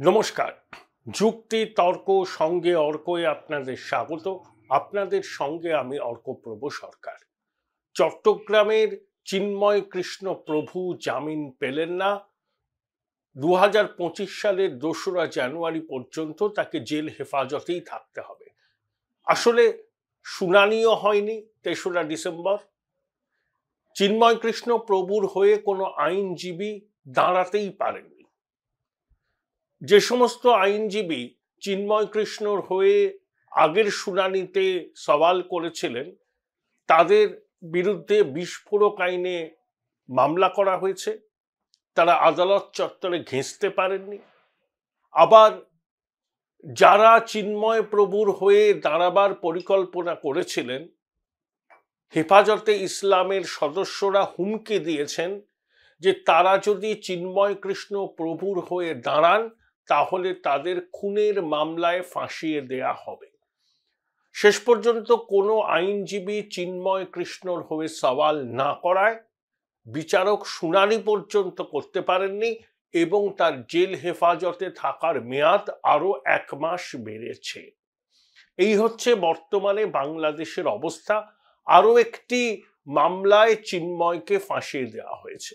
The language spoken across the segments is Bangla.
নমস্কার। যুক্তি তর্ক সঙ্গে অর্কয়ে আপনাদের স্বাগত। আপনাদের সঙ্গে আমি অর্কপ্রভ সরকার। চট্টগ্রামের চিন্ময় কৃষ্ণ প্রভু জামিন পেলেন না। 2025 সালের 2রা জানুয়ারি পর্যন্ত তাকে জেল হেফাজতেই থাকতে হবে। আসলে শুনানিও হয়নি 3রা ডিসেম্বর। চিন্ময় কৃষ্ণ প্রভুর হয়ে কোনো আইনজীবী দাঁড়াতেই পারেননি। যে সমস্ত আইনজীবী চিন্ময় কৃষ্ণর হয়ে আগের শুনানিতে সওয়াল করেছিলেন তাদের বিরুদ্ধে বিস্ফোরক আইনে মামলা করা হয়েছে। তারা আদালত চত্বরে ঘেঁষতে পারেননি। আবার যারা চিন্ময় প্রভুর হয়ে দাঁড়াবার পরিকল্পনা করেছিলেন, হেফাজতে ইসলামের সদস্যরা হুমকি দিয়েছেন যে তারা যদি চিন্ময় কৃষ্ণ প্রভুর হয়ে দাঁড়ান তাহলে তাদের খুনের মামলায় ফাঁসিয়ে দেয়া হবে। শেষ পর্যন্ত কোনো আইনজীবী চিন্ময় কৃষ্ণর হয়ে সওয়াল না করায় বিচারক শুনানি পর্যন্ত করতে পারেননি এবং তার জেল হেফাজতে থাকার মেয়াদ আরো 1 মাস বেড়েছে। এই হচ্ছে বর্তমানে বাংলাদেশের অবস্থা। আরো একটি মামলায় চিন্ময়কে ফাঁসিয়ে দেওয়া হয়েছে।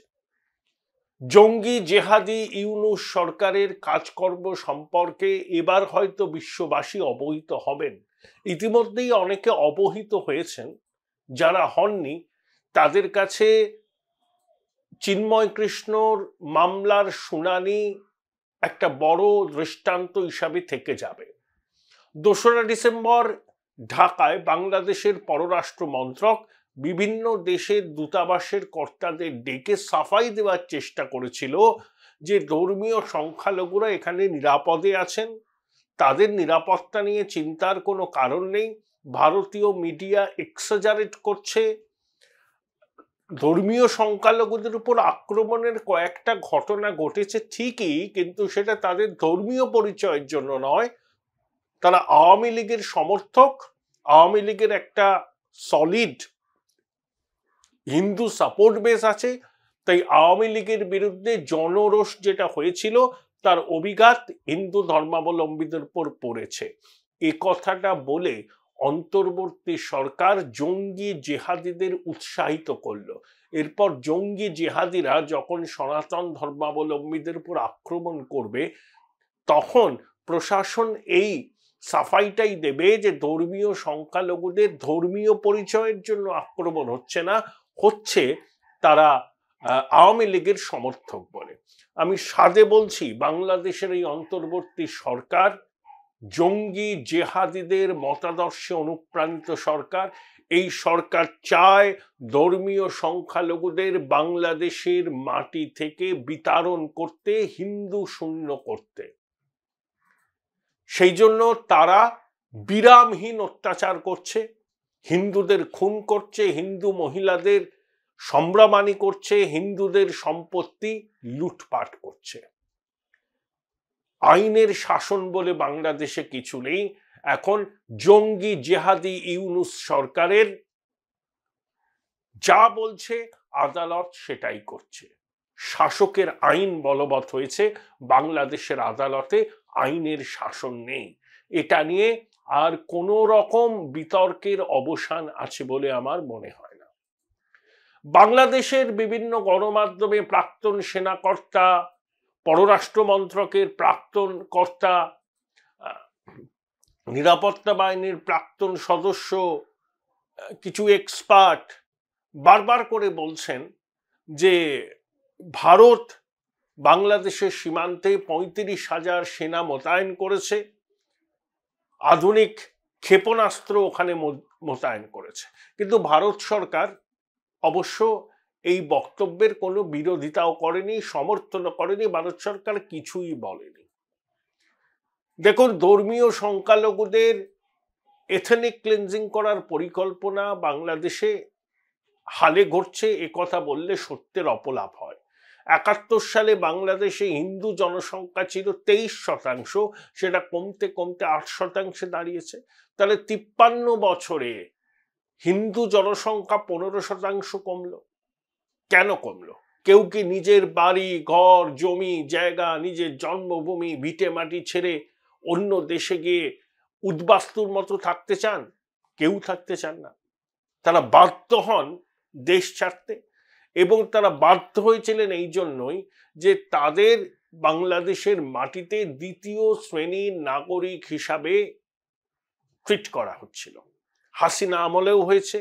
জঙ্গি জেহাদি ইউনূস সরকারের কাজকর্ম সম্পর্কে এবার হয়তো বিশ্ববাসী অবহিত হবেন। ইতিমধ্যেই অনেকে অবহিত হয়েছেন। যারা হননি তাদের কাছে চিন্ময় কৃষ্ণর মামলার শুনানি একটা বড় দৃষ্টান্ত হিসাবে থেকে যাবে। 2রা ডিসেম্বর ঢাকায় বাংলাদেশের পররাষ্ট্র মন্ত্রক বিভিন্ন দেশের দূতাবাসের কর্তাদের ডেকে সাফাই দেওয়ার চেষ্টা করেছিল যে ধর্মীয় সংখ্যালঘুরা এখানে নিরাপদে আছেন, তাদের নিরাপত্তা নিয়ে চিন্তার কোনো কারণ নেই। ভারতীয় মিডিয়া এক্সাজারেট করছে। ধর্মীয় সংখ্যালঘুদের উপর আক্রমণের কয়েকটা ঘটনা ঘটেছে ঠিকই, কিন্তু সেটা তাদের ধর্মীয় পরিচয়ের জন্য নয়। তারা আওয়ামী লীগের সমর্থক, আওয়ামী লীগের একটা সলিড হিন্দু সাপোর্ট বেস আছে, তাই আওয়ামী লীগের বিরুদ্ধে জনরোষ যেটা হয়েছিল তার অভিঘাত হিন্দু ধর্মাবলম্বীদের উপর পড়েছে। এ কথাটা বলে অন্তর্বর্তী সরকার জঙ্গি জেহাদিদের উৎসাহিত করলো। এরপর জঙ্গি জেহাদিরা যখন সনাতন ধর্মাবলম্বীদের উপর আক্রমণ করবে তখন প্রশাসন এই সাফাইটাই দেবে যে ধর্মীয় সংখ্যালঘুদের ধর্মীয় পরিচয়ের জন্য আক্রমণ হচ্ছে না, হচ্ছে তারা আওয়ামী লীগের সমর্থক বলে। আমি সাদে বলছি, বাংলাদেশের এই অন্তর্বর্তী সরকার জঙ্গি জেহাদিদের মতাদর্শে অনুপ্রাণিত সরকার। এই সরকার চায় ধর্মীয় সংখ্যালঘুদের বাংলাদেশের মাটি থেকে বিতাড়ন করতে, হিন্দু শূন্য করতে। সেই জন্য তারা বিরামহীন অত্যাচার করছে, হিন্দুদের খুন করছে, হিন্দু মহিলাদের সম্ভ্রমানি করছে, হিন্দুদের সম্পত্তি লুটপাট করছে। আইনের শাসন বলে বাংলাদেশে কিছু নেই। এখন জঙ্গি জেহাদি ইউনূস সরকারের যা বলছে আদালত সেটাই করছে। শাসকের আইন বলবৎ হয়েছে, বাংলাদেশের আদালতে আইনের শাসন নেই। এটা নিয়ে আর কোনো রকম বিতর্কের অবসান আছে বলে আমার মনে হয় না। বাংলাদেশের বিভিন্ন গণমাধ্যমে প্রাক্তন সেনাকর্তা, পররাষ্ট্র মন্ত্রকের প্রাক্তন কর্তা, নিরাপত্তা বাহিনীর প্রাক্তন সদস্য, কিছু এক্সপার্ট বারবার করে বলছেন যে ভারত বাংলাদেশের সীমান্তে 35,000 সেনা মোতায়েন করেছে, আধুনিক ক্ষেপণাস্ত্র ওখানে মোতায়েন করেছে। কিন্তু ভারত সরকার অবশ্য এই বক্তব্যের কোনো বিরোধিতাও করেনি, সমর্থনও করেনি। ভারত সরকার কিছুই বলেনি। দেখুন, ধর্মীয় সংখ্যালঘুদের এথনিক ক্লিনজিং করার পরিকল্পনা বাংলাদেশে হালে ঘটছে, এ কথা বললে সত্যের অপলাপ হয়। 71 সালে বাংলাদেশে হিন্দু জনসংখ্যা ছিল 23%, সেটা কমতে কমতে 8% দাঁড়িয়েছে। তাহলে 53 বছরে হিন্দু জনসংখ্যা 15% কমলো। কেন কমলো? কেউ কি নিজের বাড়ি ঘর জমি জায়গা নিজের জন্মভূমি ভিটে মাটি ছেড়ে অন্য দেশে গিয়ে উদ্বাস্তুর মতো থাকতে চান? কেউ থাকতে চান না। তারা বাধ্য হন দেশ ছাড়তে, এবং তারা বাধ্য হয়েছিলেন এই জন্যই যে তাদের বাংলাদেশের মাটিতে দ্বিতীয় শ্রেণীর নাগরিক হিসাবে ট্রিট করা হচ্ছিল। হাসিনা আমলেও হয়েছে,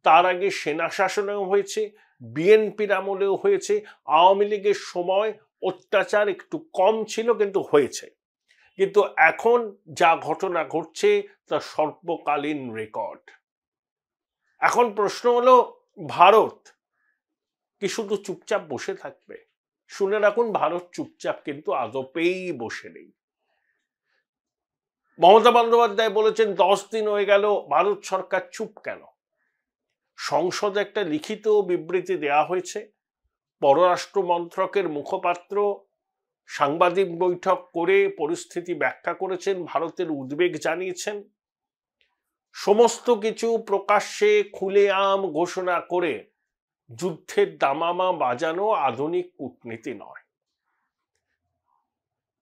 তার আগে সেনা শাসনেও হয়েছে, বিএনপির আমলেও হয়েছে, আওয়ামী লীগের সময় অত্যাচার একটু কম ছিল কিন্তু হয়েছে। কিন্তু এখন যা ঘটনা ঘটছে তা সর্বকালীন রেকর্ড। এখন প্রশ্ন হলো, ভারত কি শুধু চুপচাপ বসে থাকবে? শুনে রাখুন, ভারত চুপচাপ কিন্তু আদপেই বসে নেই। মমতা বন্দ্যোপাধ্যায় বলেছেন 10 দিন হয়ে গেল, ভারত সরকার চুপ কেন? সংসদে একটা লিখিত বিবৃতি দেয়া হয়েছে। পররাষ্ট্র মন্ত্রকের মুখপাত্র সাংবাদিক বৈঠক করে পরিস্থিতি ব্যাখ্যা করেছেন, ভারতের উদ্বেগ জানিয়েছেন। সমস্ত কিছু প্রকাশ্যে খুলেআম ঘোষণা করে যুদ্ধের দামামা বাজানো আধুনিক কূটনীতি নয়।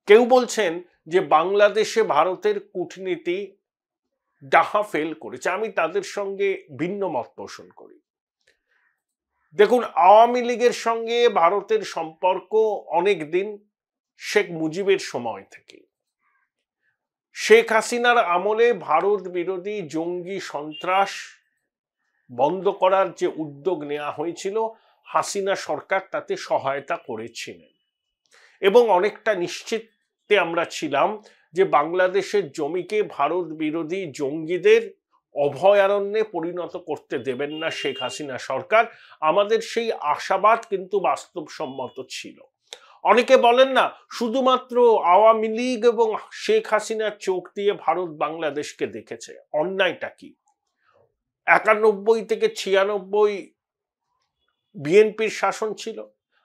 কেউ বলছেন যে বাংলাদেশে ভারতের কূটনীতি ডাহা ফেল করেছে। আমি তাদের সঙ্গে ভিন্ন মত পোষণ করি। দেখুন, আওয়ামী লীগের সঙ্গে ভারতের সম্পর্ক অনেক দিন, শেখ মুজিবের সময় থেকে। শেখ হাসিনার আমলে ভারত বিরোধী জঙ্গি সন্ত্রাস বন্ধ করার যে উদ্যোগ নেওয়া হয়েছিল, হাসিনা সরকার তাতে সহায়তা করেছিলেন, এবং অনেকটা নিশ্চিতে আমরা ছিলাম যে বাংলাদেশের জমিকে ভারত বিরোধী জঙ্গিদের অভয়ারণ্যে পরিণত করতে দেবেন না শেখ হাসিনা সরকার। আমাদের সেই আশাবাদ কিন্তু বাস্তবসম্মত ছিল। অনেকে বলেন না, শুধুমাত্র আওয়ামী লীগ এবং শেখ হাসিনার চোখ দিয়ে ভারত বাংলাদেশকে দেখেছে। অন্যায়টা কি? 91 থেকে 96 বিএনপির শাসন ছিল,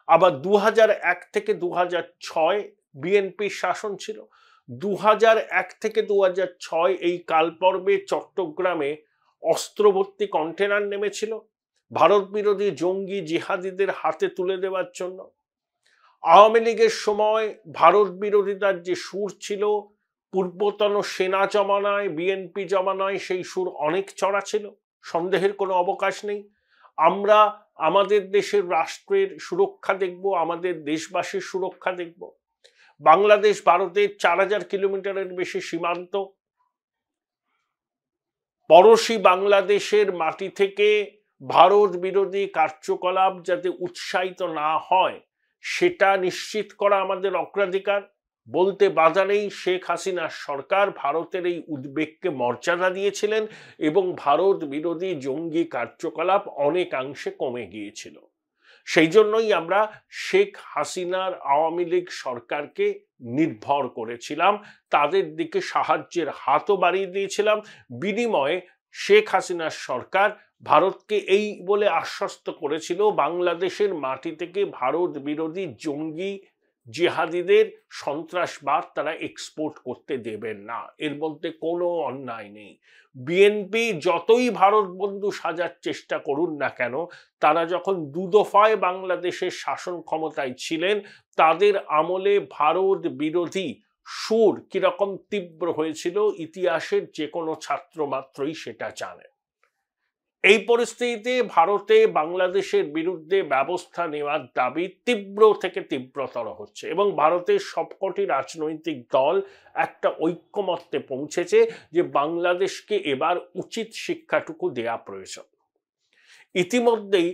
আবার 2001 থেকে 2006 বিএনপির শাসন ছিল। 2001 থেকে 2006 এই কালপর্বে চট্টগ্রামে অস্ত্রভর্তি কন্টেনার নেমেছিল ভারত বিরোধী জঙ্গি জিহাদিদের হাতে তুলে দেওয়ার জন্য। আওয়ামী লীগের সময় ভারত বিরোধিতার যে সুর ছিল, পূর্বতন সেনা জমানায় বিএনপি জমানায় সেই সুর অনেক চড়া ছিল, সন্দেহের কোনো অবকাশ নেই। আমরা আমাদের দেশের রাষ্ট্রের সুরক্ষা দেখব, আমাদের দেশবাসীর সুরক্ষা দেখব। বাংলাদেশ ভারতের 4000 কিলোমিটারের বেশি সীমান্ত। পড়শি বাংলাদেশের মাটি থেকে ভারত বিরোধী কার্যকলাপ যাতে উৎসাহিত না হয় সেটা নিশ্চিত করা আমাদের অগ্রাধিকার। বলতে বাধা নেই, শেখ হাসিনার সরকার ভারতের এই উদ্বেগকে মর্যাদা দিয়েছিলেন এবং ভারত বিরোধী জঙ্গি কার্যকলাপ অনেকাংশে কমে গিয়েছিল। সেই জন্যই আমরা শেখ হাসিনার আওয়ামী লীগ সরকারকে নির্ভর করেছিলাম, তাদের দিকে সাহায্যের হাতও বাড়িয়ে দিয়েছিলাম। বিনিময়ে শেখ হাসিনার সরকার ভারতকে এই বলে আশ্বস্ত করেছিল, বাংলাদেশের মাটি থেকে ভারত বিরোধী জঙ্গি জিহাদিদের সন্ত্রাসবাদ তারা এক্সপোর্ট করতে দেবেন না। এর মধ্যে কোনো অন্যায় নেই। বিএনপি যতই ভারত বন্ধু সাজার চেষ্টা করুন না কেন, তারা যখন দুদফায় বাংলাদেশের শাসন ক্ষমতায় ছিলেন, তাদের আমলে ভারত বিরোধী সুর কিরকম তীব্র হয়েছিল ইতিহাসের যে কোনো ছাত্র মাত্রই সেটা জানে। এই পরিস্থিতিতে ভারতে বাংলাদেশের বিরুদ্ধে ব্যবস্থা নেওয়ার দাবি তীব্র থেকে তীব্রতর হচ্ছে, এবং ভারতের সবকটি রাজনৈতিক দল একটা ঐক্যমত্যে পৌঁছেছে যে বাংলাদেশকে এবার উচিত শিক্ষাটুকু দেয়া প্রয়োজন। ইতিমধ্যেই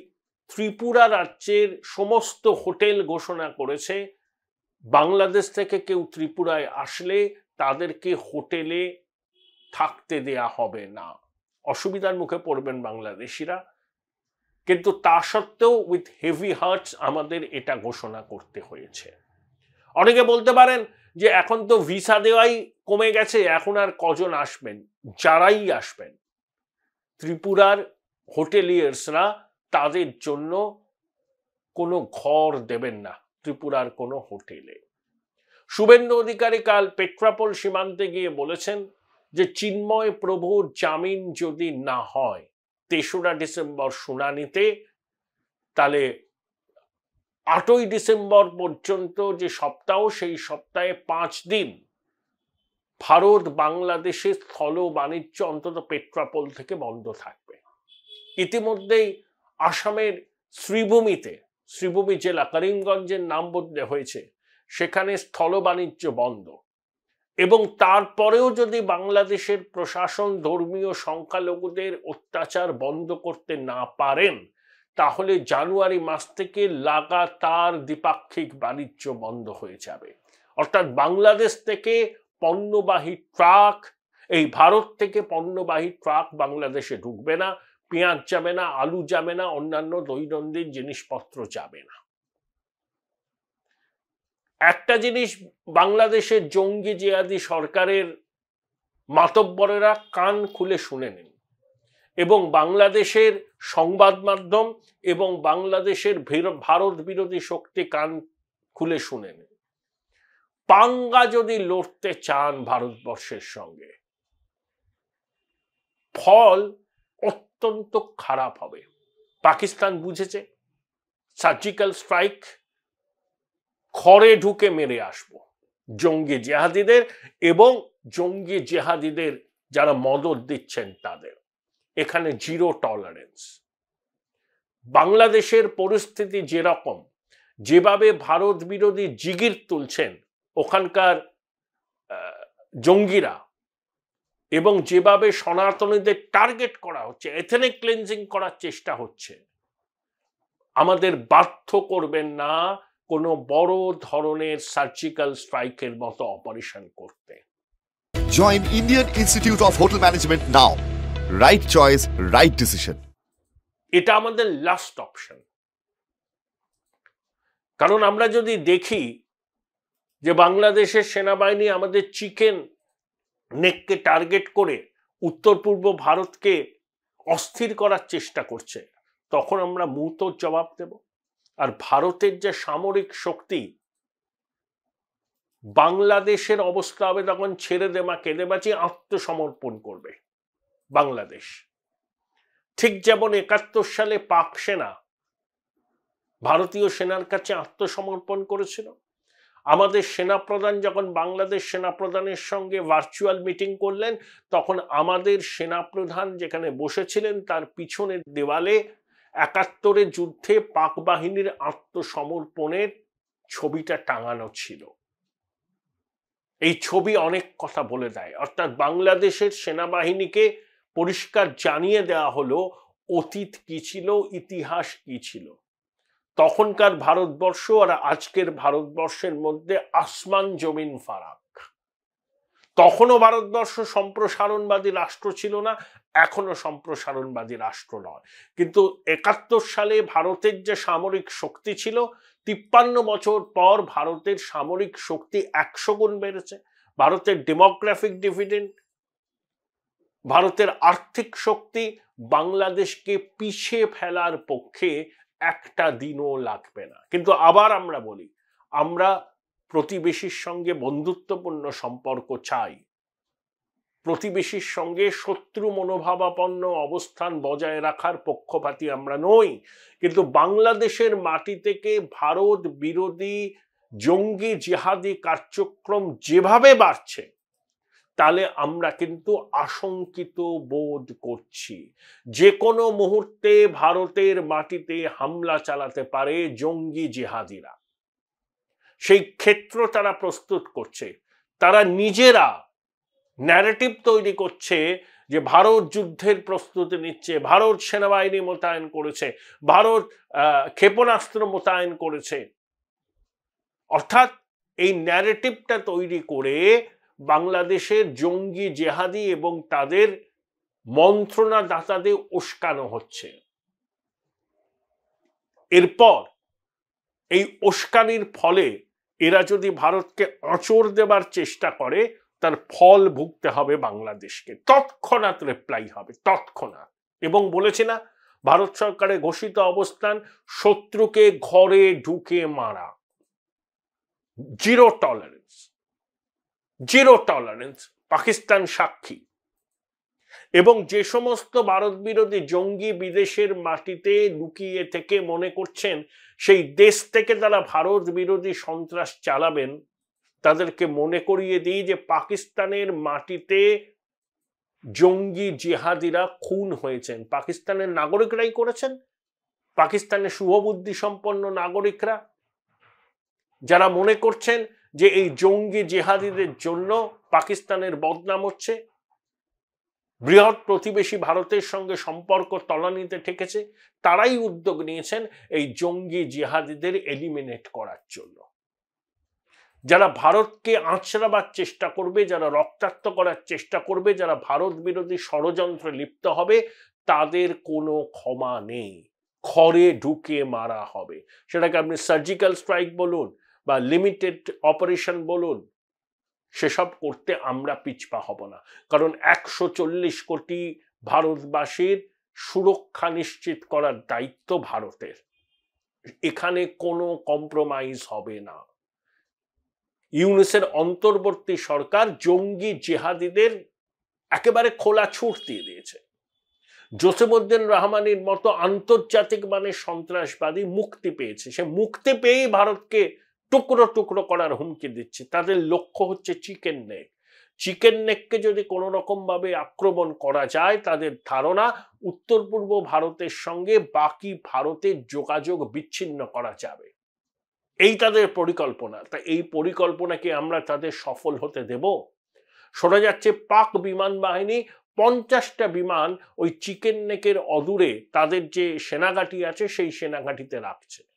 ত্রিপুরা রাজ্যের সমস্ত হোটেল ঘোষণা করেছে, বাংলাদেশ থেকে কেউ ত্রিপুরায় আসলে তাদেরকে হোটেলে থাকতে দেয়া হবে না। অসুবিধার মুখে পড়বেন বাংলাদেশিরা, কিন্তু তা সত্ত্বেও উইথ হেভি হার্টস আমাদের এটা ঘোষণা করতে হয়েছে। অনেকে বলতে পারেন যে এখন তো ভিসা দেওয়াই কমে গেছে, এখন আর কজন আসবেন? যারাই আসবেন, ত্রিপুরার হোটেলিয়ার্সরা তাদের জন্য কোনো ঘর দেবেন না ত্রিপুরার কোনো হোটেলে। শুভেন্দু অধিকারী কাল পেট্রাপোল সীমান্তে গিয়ে বলেছেন যে চিন্ময় প্রভুর জামিন যদি না হয় 3রা ডিসেম্বর শুনানিতে, তাহলে 8ই ডিসেম্বর পর্যন্ত যে সপ্তাহ, সেই সপ্তাহে 5 দিন ভারত বাংলাদেশের স্থল বাণিজ্য অন্তত পেট্রাপোল থেকে বন্ধ থাকবে। ইতিমধ্যেই আসামের শ্রীভূমি জেলা, করিমগঞ্জের নাম বদলে হয়েছে, সেখানে স্থল বাণিজ্য বন্ধ। এবং তারপরেও যদি বাংলাদেশের প্রশাসন ধর্মীয় সংখ্যালঘুদের অত্যাচার বন্ধ করতে না পারেন, তাহলে জানুয়ারি মাস থেকে লাগাতার দ্বিপাক্ষিক বাণিজ্য বন্ধ হয়ে যাবে। অর্থাৎ বাংলাদেশ থেকে পণ্যবাহী ট্রাক, এই ভারত থেকে পণ্যবাহী ট্রাক বাংলাদেশে ঢুকবে না, পেঁয়াজ যাবে না, আলু যাবে না, অন্যান্য দৈনন্দিন জিনিসপত্র যাবে না। একটা জিনিস বাংলাদেশের জঙ্গি জিহাদি সরকারের মাতব্বরেরা কান খুলে শুনে নিন, এবং বাংলাদেশের সংবাদ মাধ্যম এবং বাংলাদেশের ভারত বিরোধী শক্তি কান খুলে শুনে নিন। পাঙ্গা যদি লড়তে চান ভারতবর্ষের সঙ্গে, ফল অত্যন্ত খারাপ হবে। পাকিস্তান বুঝেছে, সার্জিক্যাল স্ট্রাইক, ঘরে ঢুকে মেরে আসবো জঙ্গি জেহাদিদের এবং জঙ্গি জেহাদিদের যারা মদত দিচ্ছেন তাদের। এখানে জিরো টলারেন্স। বাংলাদেশের পরিস্থিতি যেরকম, যেভাবে ভারত বিরোধী জিগির তুলছেন ওখানকার জঙ্গিরা, এবং যেভাবে সনাতনীদের টার্গেট করা হচ্ছে, এথনিক ক্লিনজিং করার চেষ্টা হচ্ছে, আমাদের বাধ্য করবেন না কোনো বড় ধরনের সার্জিক্যাল স্ট্রাইকের মতো অপারেশন করতে। Join Indian Institute of Hotel Management now. Right choice, right decision. এটা আমাদের লাস্ট অপশন। কারণ আমরা যদি দেখি যে বাংলাদেশের সেনাবাহিনী আমাদের চিকেন নেককে টার্গেট করে উত্তর পূর্ব ভারতকে অস্থির করার চেষ্টা করছে, তখন আমরা মুহূর্ত জবাব দেব। আর ভারতের যে সামরিক শক্তি, বাংলাদেশের অবস্থা হবে তখন ছেড়ে দেমা কেঁদে বাঁচি, আত্মসমর্পণ করবে বাংলাদেশ। ঠিক যেমন 71 সালে পাক সেনা ভারতীয় সেনার কাছে আত্মসমর্পণ করেছিল। আমাদের সেনাপ্রধান যখন বাংলাদেশ সেনাপ্রধানের সঙ্গে ভার্চুয়াল মিটিং করলেন, তখন আমাদের সেনাপ্রধান যেখানে বসেছিলেন তার পিছনের দেওয়ালে 71-এর যুদ্ধে পাক বাহিনীর আত্মসমর্পণের ছবিটা টাঙানো ছিল। এই ছবি অনেক কথা বলে দেয়। অর্থাৎ বাংলাদেশের সেনাবাহিনীকে পরিষ্কার জানিয়ে দেওয়া হলো অতীত কি ছিল, ইতিহাস কি ছিল। তখনকার ভারতবর্ষ আর আজকের ভারতবর্ষের মধ্যে আসমান জমিন ফারাক। তখনও ভারতবর্ষ সম্প্রসারণবাদী রাষ্ট্র ছিল না, এখনো সম্প্রসারণবাদী রাষ্ট্র নয়। কিন্তু 71 সালে ভারতের যে সামরিক শক্তি ছিল, 53 বছর পর ভারতের সামরিক শক্তি 100 গুণ বেড়েছে। ভারতের ডেমোগ্রাফিক ডিভিডেন্ড, ভারতের আর্থিক শক্তি বাংলাদেশকে পিছিয়ে ফেলার পক্ষে একটা দিনও লাগবে না। কিন্তু আবার আমরা বলি, আমরা প্রতিবেশীর সঙ্গে বন্ধুত্বপূর্ণ সম্পর্ক চাই, প্রতিবেশীর সঙ্গে শত্রু মনোভাবাপন্ন অবস্থান বজায় রাখার পক্ষপাতী আমরা নই। কিন্তু বাংলাদেশের মাটি থেকে ভারত বিরোধী জঙ্গি জিহাদি কার্যক্রম যেভাবে বাড়ছে, তাহলে আমরা কিন্তু আশঙ্কিত বোধ করছি। যে কোনো মুহূর্তে ভারতের মাটিতে হামলা চালাতে পারে জঙ্গি জিহাদিরা। সেই ক্ষেত্র তারা প্রস্তুত করছে। তারা নিজেরা ন্যারেটিভ তৈরি করছে যে ভারত যুদ্ধের প্রস্তুতি নিচ্ছে, ভারত সেনাবাহিনী মোতায়েন করেছে, ভারত ক্ষেপণাস্ত্র মোতায়েন করেছে। অর্থাৎ এই ন্যারেটিভটা তৈরি করে বাংলাদেশের জঙ্গি জেহাদি এবং তাদের মন্ত্রণাদাতাদের উস্কানো হচ্ছে। এরপর এই উস্কানির ফলে এরা যদি ভারতকে আঁচড় দেবার চেষ্টা করে, তার ফল ভুগতে হবে বাংলাদেশকে। তৎক্ষণাৎ রিপ্লাই হবে, তৎক্ষণাৎ। এবং বলেছে না, ভারত সরকারের ঘোষিত অবস্থান, শত্রুকে ঘরে ঢুকে মারা, zero tolerance, zero tolerance. Pakistan সাক্ষী। এবং যে সমস্ত ভারত বিরোধী জঙ্গি বিদেশের মাটিতে লুকিয়ে থেকে মনে করছেন সেই দেশ থেকে তারা ভারত বিরোধী সন্ত্রাস চালাবেন, তাদেরকে মনে করিয়ে দিই যে পাকিস্তানের মাটিতে জঙ্গি জিহাদিরা খুন হয়েছেন, পাকিস্তানের নাগরিকরাই করেছেন। পাকিস্তানের শুভবুদ্ধি সম্পন্ন নাগরিকরা যারা মনে করছেন যে এই জঙ্গি জিহাদিদের জন্য পাকিস্তানের বদনাম হচ্ছে, বৃহৎ প্রতিবেশী ভারতের সঙ্গে সম্পর্ক তলানিতে ঠেকেছে, তারাই উদ্যোগ নিয়েছেন এই জঙ্গি জিহাদিদের এলিমিনেট করার জন্য। যারা ভারতকে আঁচড়াবার চেষ্টা করবে, যারা রক্তাক্ত করার চেষ্টা করবে, যারা ভারত বিরোধী ষড়যন্ত্রে লিপ্ত হবে, তাদের কোনো ক্ষমা নেই, খড়ে ঢুকে মারা হবে। সেটাকে আপনি সার্জিক্যাল স্ট্রাইক বলুন বা লিমিটেড অপারেশন বলুন, সেসব করতে আমরা পিছপা হব না। কারণ 140 কোটি ভারতবাসীর সুরক্ষা নিশ্চিত করার দায়িত্ব ভারতের, এখানে কোনো কম্প্রোমাইজ হবে না। ইউনূসের অন্তর্বর্তী সরকার জঙ্গি জিহাদিদের একেবারে খোলা ছুট দিয়ে দিয়েছে। জোসেফুদ্দিন রহমানির মতো আন্তর্জাতিক মানের সন্ত্রাসবাদী মুক্তি পেয়েছে, সে মুক্তি পেয়েই ভারতকে টুকরো টুকরো করার হুমকি দিচ্ছে। তাদের লক্ষ্য হচ্ছে চিকেন নেক। চিকেন নেককে যদি কোনো রকম ভাবে আক্রমণ করা যায়, তাদের ধারণা উত্তর পূর্ব ভারতের সঙ্গে বাকি ভারতের যোগাযোগ বিচ্ছিন্ন করা যাবে, এই তাদের পরিকল্পনা। তা এই পরিকল্পনাকে আমরা তাদের সফল হতে দেব? শোনা যাচ্ছে পাক বিমান বাহিনী 50টা বিমান ওই চিকেন নেকের অদূরে তাদের যে সেনাঘাঁটি আছে সেই সেনাঘাঁটিতে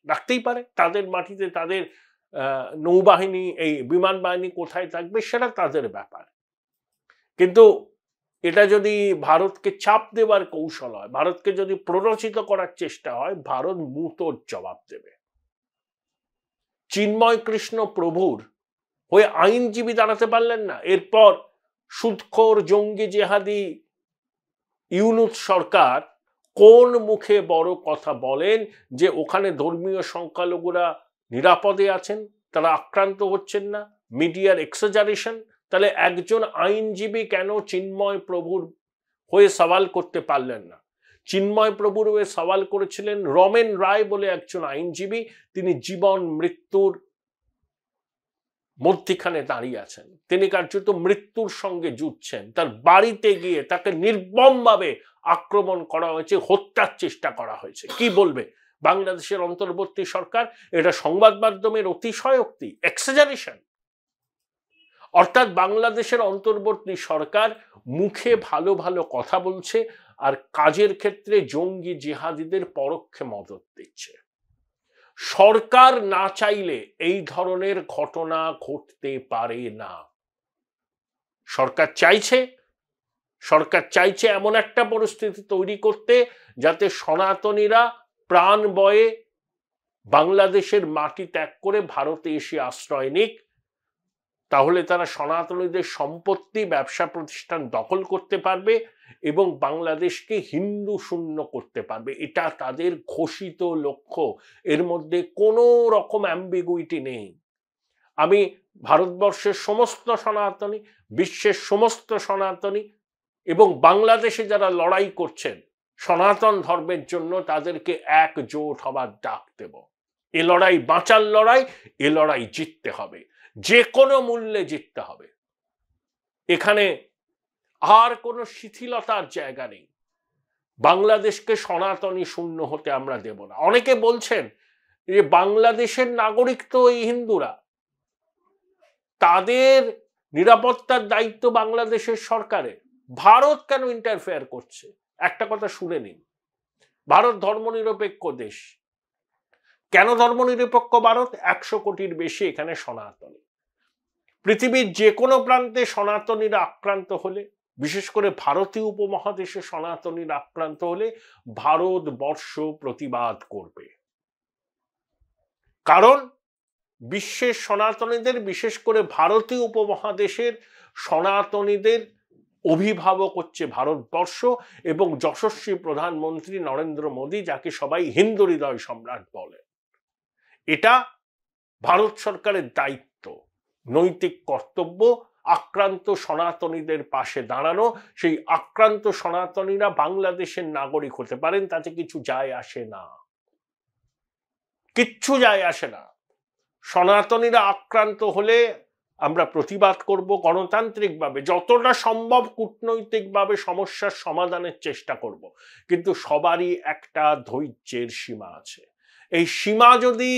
রাখতেই পারে। তাদের মাটিতে তাদের নৌবাহিনী, এই বিমান বাহিনী কোথায় থাকবে সেটা তাদের ব্যাপার। কিন্তু এটা যদি ভারতকে চাপ দেওয়ার কৌশল হয়, ভারতকে যদি প্ররোচিত করার চেষ্টা হয়, ভারত মুতোর জবাব দেবে। চিন্ময় কৃষ্ণ প্রভুর হয়ে আইনজীবী দাঁড়াতে পারলেন না, এরপর সুদখোর জঙ্গি জেহাদি ইউনূস সরকার কোন মুখে বড় কথা বলেন যে ওখানে ধর্মীয় সংখ্যালঘুরা নিরাপদে আছেন, তারা আক্রান্ত হচ্ছেন না, মিডিয়ার এক্সাজারেশন। তাহলে একজন আইনজীবী কেন চিন্ময় প্রভুর হয়ে সওয়াল করতে পারলেন না? চিন্ময় প্রভুর হয়ে সওয়াল করেছিলেন রমেন রায় বলে একজন আইনজীবী, তিনি জীবন মৃত্যুর মধ্যখানে দাঁড়িয়ে আছেন, তিনি কার্যত মৃত্যুর সঙ্গে যুদ্ধছেন। তার বাড়িতে গিয়ে তাকে নির্মমভাবে আক্রমণ করা হয়েছে, হত্যার চেষ্টা করা হয়েছে। কি বলবে বাংলাদেশের অন্তর্বর্তী সরকার? এটা সংবাদ মাধ্যমের অতিশয়োক্তি, এক্সাজারেশন। অর্থাৎ বাংলাদেশের অন্তর্বর্তী সরকার মুখে ভালো ভালো কথা বলছে আর কাজের ক্ষেত্রে জঙ্গি জিহাদিদের পরোক্ষে মদত দিচ্ছে। সরকার না চাইলে এই ধরনের ঘটনা ঘটতে পারে না। সরকার চাইছে এমন একটা পরিস্থিতি তৈরি করতে যাতে সনাতনীরা প্রাণ বয়ে বাংলাদেশের মাটি ত্যাগ করে ভারতে এসে আশ্রয় নিক, তাহলে তারা সনাতনীদের সম্পত্তি, ব্যবসা প্রতিষ্ঠান দখল করতে পারবে এবং বাংলাদেশকে হিন্দু শূন্য করতে পারবে। এটা তাদের ঘোষিত লক্ষ্য, এর মধ্যে কোনো রকম অ্যাম্বিগুইটি নেই। আমি ভারতবর্ষের সমস্ত সনাতনী, বিশ্বের সমস্ত সনাতনী এবং বাংলাদেশে যারা লড়াই করছেন সনাতন ধর্মের জন্য, তাদেরকে একজোট হবার ডাক দেব। এ লড়াই বাঁচার লড়াই, এ লড়াই জিততে হবে, যে কোনো মূল্যে জিততে হবে। এখানে আর কোনো শিথিলতার জায়গা নেই। বাংলাদেশকে সনাতনী শূন্য হতে আমরা দেব না। অনেকে বলছেন যে বাংলাদেশের নাগরিক তো এই হিন্দুরা, তাদের নিরাপত্তার দায়িত্ব বাংলাদেশের সরকারের, ভারত কেন ইন্টারফেয়ার করছে? একটা কথা শুনে নিন, ভারত ধর্মনিরপেক্ষ দেশ। কেন ধর্মনিরপেক্ষ ভারত? 100 কোটির বেশি এখানে সনাতনী। পৃথিবীর যে কোনো প্রান্তে সনাতনীরা আক্রান্ত হলে, বিশেষ করে ভারতীয় উপমহাদেশে সনাতনীরা আক্রান্ত হলে ভারতবর্ষ প্রতিবাদ করবে। কারণ বিশ্বের সনাতনীদের, বিশেষ করে ভারতীয় উপমহাদেশের সনাতনীদের অভিভাবক হচ্ছে ভারতবর্ষ এবং যশস্বী প্রধানমন্ত্রী নরেন্দ্র মোদী, যাকে সবাই হিন্দু হৃদয় সম্রাট বলে। এটা ভারত সরকারের দায়িত্ব, নৈতিক কর্তব্য আক্রান্ত সনাতনীদের পাশে দাঁড়ানো। সেই আক্রান্ত সনাতনীরা বাংলাদেশের নাগরিক হতে পারেন, তাতে কিছু যায় আসে না, কিচ্ছু যায় আসে না। সনাতনীরা আক্রান্ত হলে আমরা প্রতিবাদ করব গণতান্ত্রিকভাবে, যতটা সম্ভব কূটনৈতিকভাবে সমস্যার সমাধানের চেষ্টা করব, কিন্তু সবারই একটা ধৈর্যের সীমা আছে। এই সীমা যদি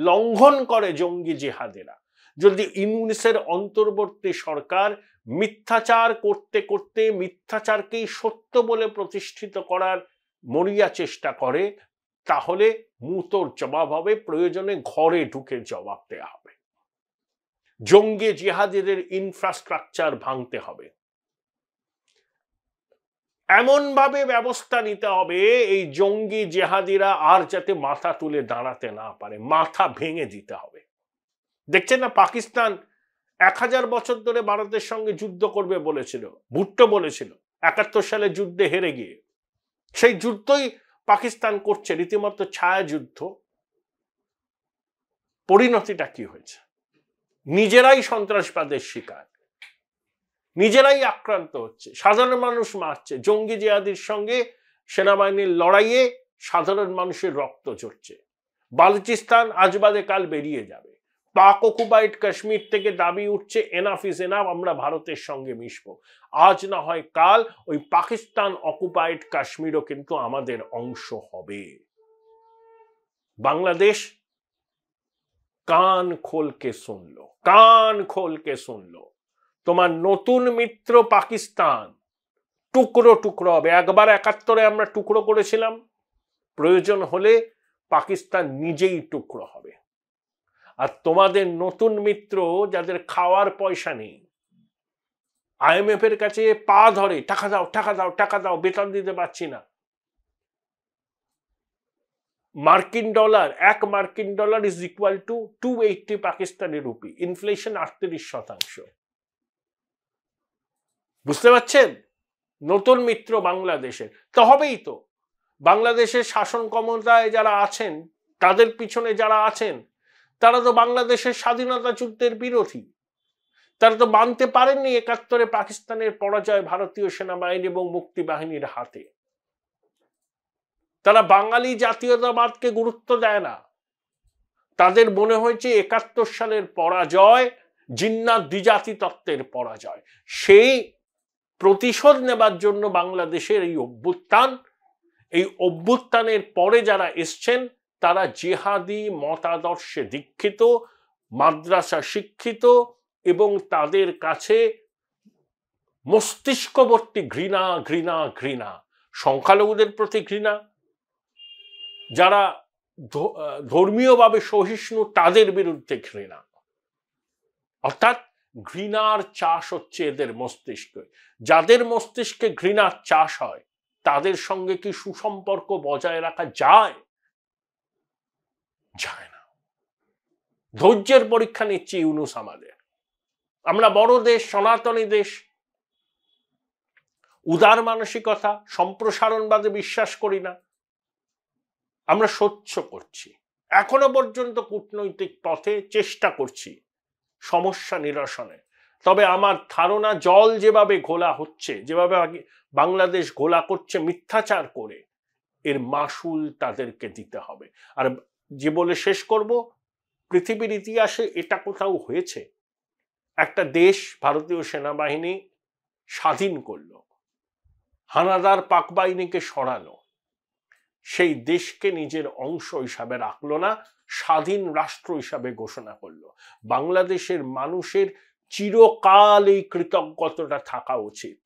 লঙ্ঘন করে জঙ্গি জিহাদিরা, যদি ইউনূসের অন্তর্বর্তী সরকার মিথ্যাচার করতে করতে মিথ্যাচারকেই সত্য বলে প্রতিষ্ঠিত করার মরিয়া চেষ্টা করে, তাহলে মুতোর জবাব হবে, প্রয়োজনে ঘরে ঢুকে জবাব দেয়া হবে। জঙ্গি জিহাদিদের ইনফ্রাস্ট্রাকচার ভাঙতে হবে, এমন ভাবে ব্যবস্থা নিতে হবে এই জঙ্গি জিহাদিরা আর যাতে মাথা তুলে দাঁড়াতে না পারে, মাথা ভেঙে দিতে হবে। দেখছেন না, পাকিস্তান 1000 বছর ধরে ভারতের সঙ্গে যুদ্ধ করবে বলেছিল, ভুট্টো বলেছিল 71 সালে যুদ্ধে হেরে গিয়ে। সেই যুদ্ধই পাকিস্তান করছে, রীতিমতো ছায়া যুদ্ধ। পরিণতিটা কি হয়েছে? নিজেরাই সন্ত্রাসবাদের শিকার, নিজেরাই আক্রান্ত হচ্ছে, সাধারণ মানুষ মারছে। জঙ্গি জিহাদির সঙ্গে সেনাবাহিনীর লড়াইয়ে সাধারণ মানুষের রক্ত ঝরছে। বালুচিস্তান আজ বাদে কাল বেরিয়ে যাবে। পাক অকুপাইড কাশ্মীর থেকে দাবি উঠছে এনাফ ইজ এনাফ, আমরা ভারতের সঙ্গে মিশবো। আজ না হয় কাল ওই পাকিস্তান অকুপাইড কাশ্মীরও কিন্তু আমাদের অংশ হবে। বাংলাদেশ কান খোলকে শুনলো, কান খোলকে শুনলো। তোমার নতুন মিত্র পাকিস্তান টুকরো টুকরো হবে। একবার 71-এ আমরা টুকরো করেছিলাম, প্রয়োজন হলে পাকিস্তান নিজেই টুকরো হবে। আর তোমাদের নতুন মিত্র যাদের খাওয়ার পয়সা নেই, IMF এর কাছে পা ধরে, টাকা দাও টাকা দাও টাকা দাও, বেতন দিতে পারছি না। মার্কিন ডলার, 1 মার্কিন dollar is equal to 280 Pakistani rupee, inflation 38%। বুঝতে পারছেন? নতুন মিত্র বাংলাদেশের তো হবেই। তো বাংলাদেশের শাসন ক্ষমতায় যারা আছেন, তাদের পিছনে যারা আছেন, তারা তো বাংলাদেশের স্বাধীনতা যুদ্ধের বিরোধী। তারা তো মানতে পারেননি 71-এ পাকিস্তানের পরাজয় ভারতীয় সেনাবাহিনী এবং মুক্তিবাহিনীর হাতে। তারা বাঙালি জাতীয়তাবাদকে গুরুত্ব দেয় না। তাদের মনে হয়েছে 71 সালের পরাজয় জিন্নাত দ্বিজাতি তত্ত্বের পরাজয়। সেই প্রতিশোধ নেবার জন্য বাংলাদেশের এই অভ্যুত্থান, এই অভ্যুত্থানের পরে যারা এসছেন তারা জিহাদি মতাদর্শে দীক্ষিত, মাদ্রাসা শিক্ষিত, এবং তাদের কাছে মস্তিষ্কবর্তী ঘৃণা ঘৃণা ঘৃণা, সংখ্যালঘুদের প্রতি ঘৃণা, যারা ধর্মীয়ভাবে সহিষ্ণু তাদের বিরুদ্ধে ঘৃণা। অর্থাৎ ঘৃণার চাষ হচ্ছে এদের মস্তিষ্কে। যাদের মস্তিষ্কে ঘৃণার চাষ হয় তাদের সঙ্গে কি সুসম্পর্ক বজায় রাখা যায়? যায় না। ধৈর্যের পরীক্ষা নিচ্ছে ইউনূস আমাদের। আমরা বড় দেশ, সনাতনী দেশ, উদার মানসিকতা, সম্প্রসারণবাদে বিশ্বাস করি না। আমরা সহ্য করছি, এখনো পর্যন্ত কূটনৈতিক পথে চেষ্টা করছি সমস্যা নিরসনে। তবে আমার ধারণা জল যেভাবে ঘোলা হচ্ছে, যেভাবে বাংলাদেশ ঘোলা করছে মিথ্যাচার করে, এর মাসুল তাদেরকে দিতে হবে। আর যে বলে শেষ করব, পৃথিবীর ইতিহাসে এটা কোথাও হয়েছে? একটা দেশ ভারতীয় সেনাবাহিনী স্বাধীন করলো, হানাদার পাক বাহিনীকে সরালো, সেই দেশকে নিজের অংশ হিসাবে রাখলো না, স্বাধীন রাষ্ট্র হিসাবে ঘোষণা করলো। বাংলাদেশের মানুষের চিরকাল এই কৃতজ্ঞতাটা থাকা উচিত।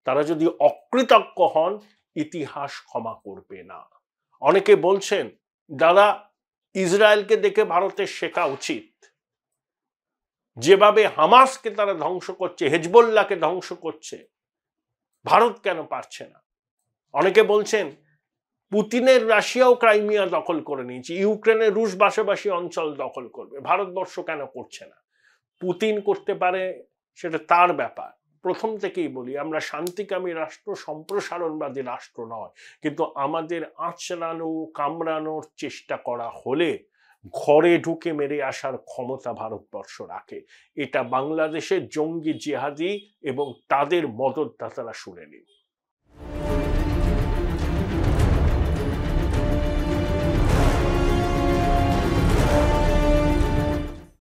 তারা যদি অকৃতজ্ঞ হন, ইতিহাস ক্ষমা করবে না। অনেকে বলছেন দাদা ইসরায়েলকে দেখে ভারতের শেখা উচিত, যেভাবে হামাসকে তারা ধ্বংস করছে, হেজবুল্লাহকে ধ্বংস করছে, ভারত কেন পারছে না? অনেকে বলছেন পুতিনের রাশিয়াও ক্রাইমিয়া দখল করে নিয়েছে, ইউক্রেনের রুশ বাসাবাসী অঞ্চল দখল করবে, ভারতবর্ষ কেন করছে না? পুতিন করতে পারে, সেটা তার ব্যাপার। প্রথম থেকেই বলি আমরা শান্তিকামী রাষ্ট্র, সম্প্রসারণবাদী রাষ্ট্র নয়, কিন্তু আমাদের আঁচড়ানো কামড়ানোর চেষ্টা করা হলে ঘরে ঢুকে মেরে আসার ক্ষমতা ভারতবর্ষ রাখে। এটা বাংলাদেশের জঙ্গি জিহাদি এবং তাদের মদতদাতারা শুনে নিন।